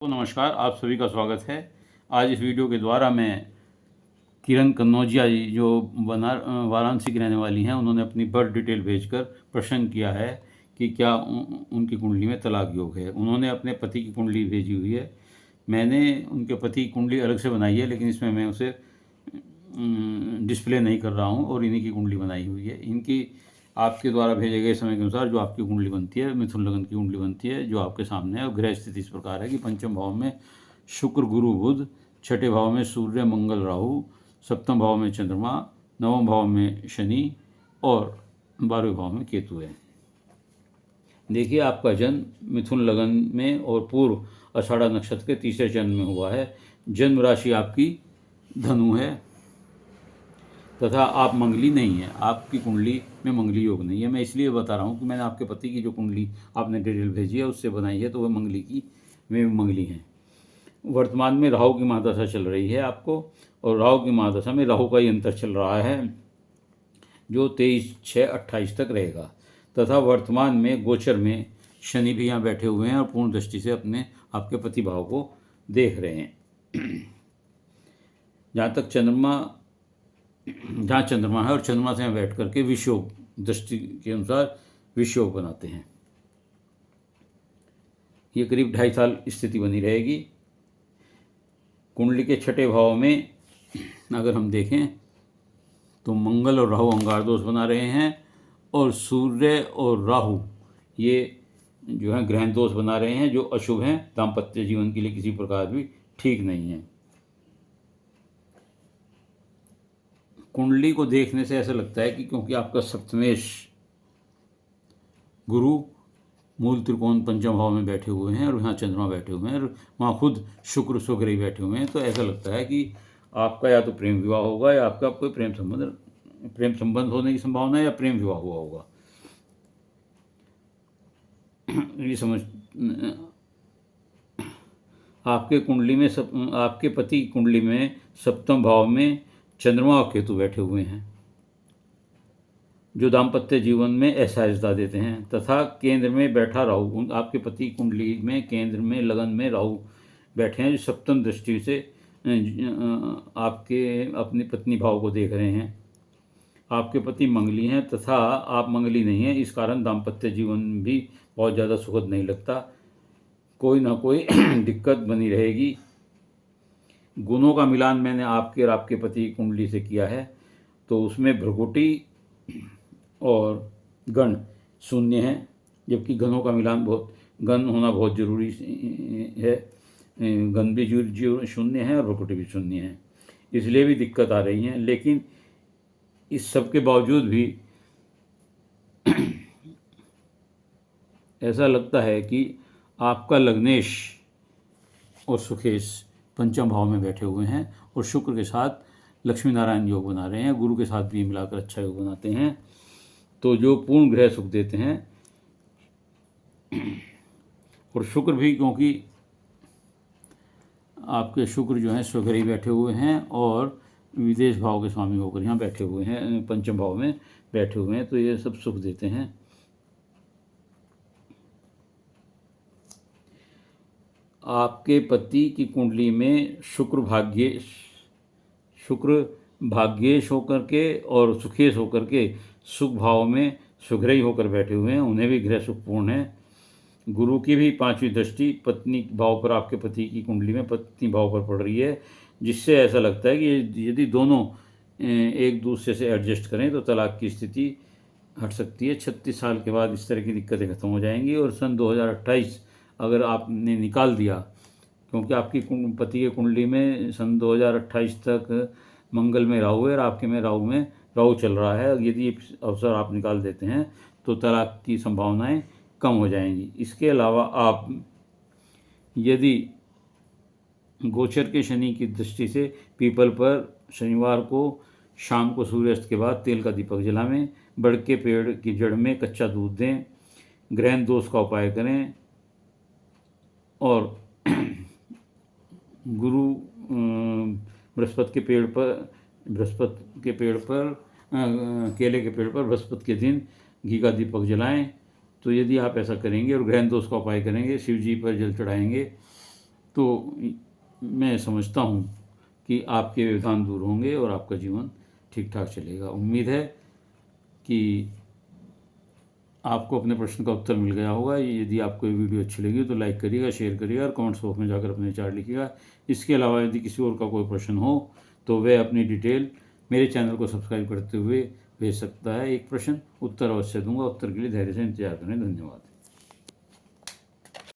तो नमस्कार, आप सभी का स्वागत है। आज इस वीडियो के द्वारा मैं किरण कन्नौजिया जी जो वाराणसी की रहने वाली हैं, उन्होंने अपनी बर्थ डिटेल भेजकर प्रश्न किया है कि क्या उनकी कुंडली में तलाक योग है। उन्होंने अपने पति की कुंडली भेजी हुई है। मैंने उनके पति की कुंडली अलग से बनाई है, लेकिन इसमें मैं उसे डिस्प्ले नहीं कर रहा हूँ और इन्हीं की कुंडली बनाई हुई है। इनकी आपके द्वारा भेजे गए समय के अनुसार जो आपकी कुंडली बनती है, मिथुन लगन की कुंडली बनती है, जो आपके सामने है। और ग्रह स्थिति इस प्रकार है कि पंचम भाव में शुक्र गुरु बुध, छठे भाव में सूर्य मंगल राहु, सप्तम भाव में चंद्रमा, नवम भाव में शनि और 12वें भाव में केतु है। देखिए, आपका जन्म मिथुन लगन में और पूर्व आषाढ़ा नक्षत्र के तीसरे चरण में हुआ है। जन्म राशि आपकी धनु है तथा आप मंगली नहीं है। आपकी कुंडली में मंगली योग नहीं है। मैं इसलिए बता रहा हूँ कि मैंने आपके पति की जो कुंडली आपने डिटेल भेजी है उससे बनाई है, तो वह मंगली की में मंगली हैं। वर्तमान में राहु की महादशा चल रही है आपको, और राहु की महादशा में राहु का ही अंतर चल रहा है जो 23/6/28 तक रहेगा। तथा वर्तमान में गोचर में शनि भी यहाँ बैठे हुए हैं और पूर्ण दृष्टि से अपने आपके पति भाव को देख रहे हैं। जहाँ तक जहाँ चंद्रमा है और चंद्रमा से यहाँ बैठ करके विषयोग दृष्टि के अनुसार विषयोग बनाते हैं। ये करीब 2.5 साल स्थिति बनी रहेगी। कुंडली के छठे भाव में अगर हम देखें तो मंगल और राहु अंगार दोष बना रहे हैं, और सूर्य और राहु ये जो है ग्रहण दोष बना रहे हैं, जो अशुभ हैं, दाम्पत्य जीवन के लिए किसी प्रकार भी ठीक नहीं है। कुंडली को देखने से ऐसा लगता है कि क्योंकि आपका सप्तमेश गुरु मूल त्रिकोण पंचम भाव में बैठे हुए हैं और यहाँ चंद्रमा बैठे हुए हैं और वहाँ खुद शुक्र स्वग्रही बैठे हुए हैं, तो ऐसा लगता है कि आपका या तो प्रेम विवाह होगा या आपका कोई प्रेम संबंध होने की संभावना है या प्रेम विवाह हुआ होगा। ये समझ आपके कुंडली में आपके पति की कुंडली में सप्तम भाव में चंद्रमा और केतु बैठे हुए हैं, जो दाम्पत्य जीवन में असहजता देते हैं। तथा केंद्र में बैठा राहु, आपके पति कुंडली में केंद्र में लगन में राहु बैठे हैं, जो सप्तम दृष्टि से आपके अपनी पत्नी भाव को देख रहे हैं। आपके पति मंगली हैं तथा आप मंगली नहीं हैं, इस कारण दाम्पत्य जीवन भी बहुत ज़्यादा सुखद नहीं लगता, कोई ना कोई दिक्कत बनी रहेगी। गुणों का मिलान मैंने आपके और आपके पति की कुंडली से किया है, तो उसमें भ्रकुटी और गण शून्य है, जबकि गणों का मिलान गण होना बहुत जरूरी है। गण भी शून्य है और भ्रकुटी भी शून्य है, इसलिए भी दिक्कत आ रही है। लेकिन इस सब के बावजूद भी ऐसा लगता है कि आपका लग्नेश और सुखेश पंचम भाव में बैठे हुए हैं और शुक्र के साथ लक्ष्मी नारायण योग बना रहे हैं, गुरु के साथ भी मिलाकर अच्छा योग बनाते हैं, तो जो पूर्ण ग्रह सुख देते हैं। और शुक्र भी, क्योंकि आपके शुक्र जो हैं स्वग्रही बैठे हुए हैं और विदेश भाव के स्वामी होकर यहाँ बैठे हुए हैं, पंचम भाव में बैठे हुए हैं, तो ये सब सुख देते हैं। आपके पति की कुंडली में शुक्र भाग्येश होकर के और सुखेश होकर के सुख भाव में सुग्रही होकर बैठे हुए हैं, उन्हें भी ग्रह सुखपूर्ण है। गुरु की भी 5वीं दृष्टि पत्नी भाव पर, आपके पति की कुंडली में पत्नी भाव पर पड़ रही है, जिससे ऐसा लगता है कि यदि दोनों एक दूसरे से एडजस्ट करें तो तलाक की स्थिति हट सकती है। 36 साल के बाद इस तरह की दिक्कतें खत्म हो जाएंगी और सन 2028 अगर आपने निकाल दिया, क्योंकि आपकी पति की कुंडली में सन 2028 तक मंगल में राहु है और आपके में राहु चल रहा है, यदि ये अवसर आप निकाल देते हैं तो तलाक की संभावनाएं कम हो जाएंगी। इसके अलावा आप यदि गोचर के शनि की दृष्टि से पीपल पर शनिवार को शाम को सूर्यास्त के बाद तेल का दीपक जलावें, बड़ के पेड़ की जड़ में कच्चा दूध दें, ग्रहण दोष का उपाय करें, और गुरु बृहस्पति के पेड़ पर केले के पेड़ पर बृहस्पति के दिन घी का दीपक जलाएं। तो यदि आप ऐसा करेंगे और ग्रहण दोष का उपाय करेंगे, शिव जी पर जल चढ़ाएंगे, तो मैं समझता हूँ कि आपके व्यवधान दूर होंगे और आपका जीवन ठीक ठाक चलेगा। उम्मीद है कि आपको अपने प्रश्न का उत्तर मिल गया होगा। यदि आपको ये वीडियो अच्छी लगी तो लाइक करिएगा, शेयर करिएगा और कमेंट्स बॉक्स में जाकर अपने विचार लिखिएगा। इसके अलावा यदि किसी और का कोई प्रश्न हो तो वह अपनी डिटेल मेरे चैनल को सब्सक्राइब करते हुए भेज सकता है। एक प्रश्न उत्तर अवश्य दूंगा। उत्तर के लिए धैर्य से इंतजार करें। धन्यवाद।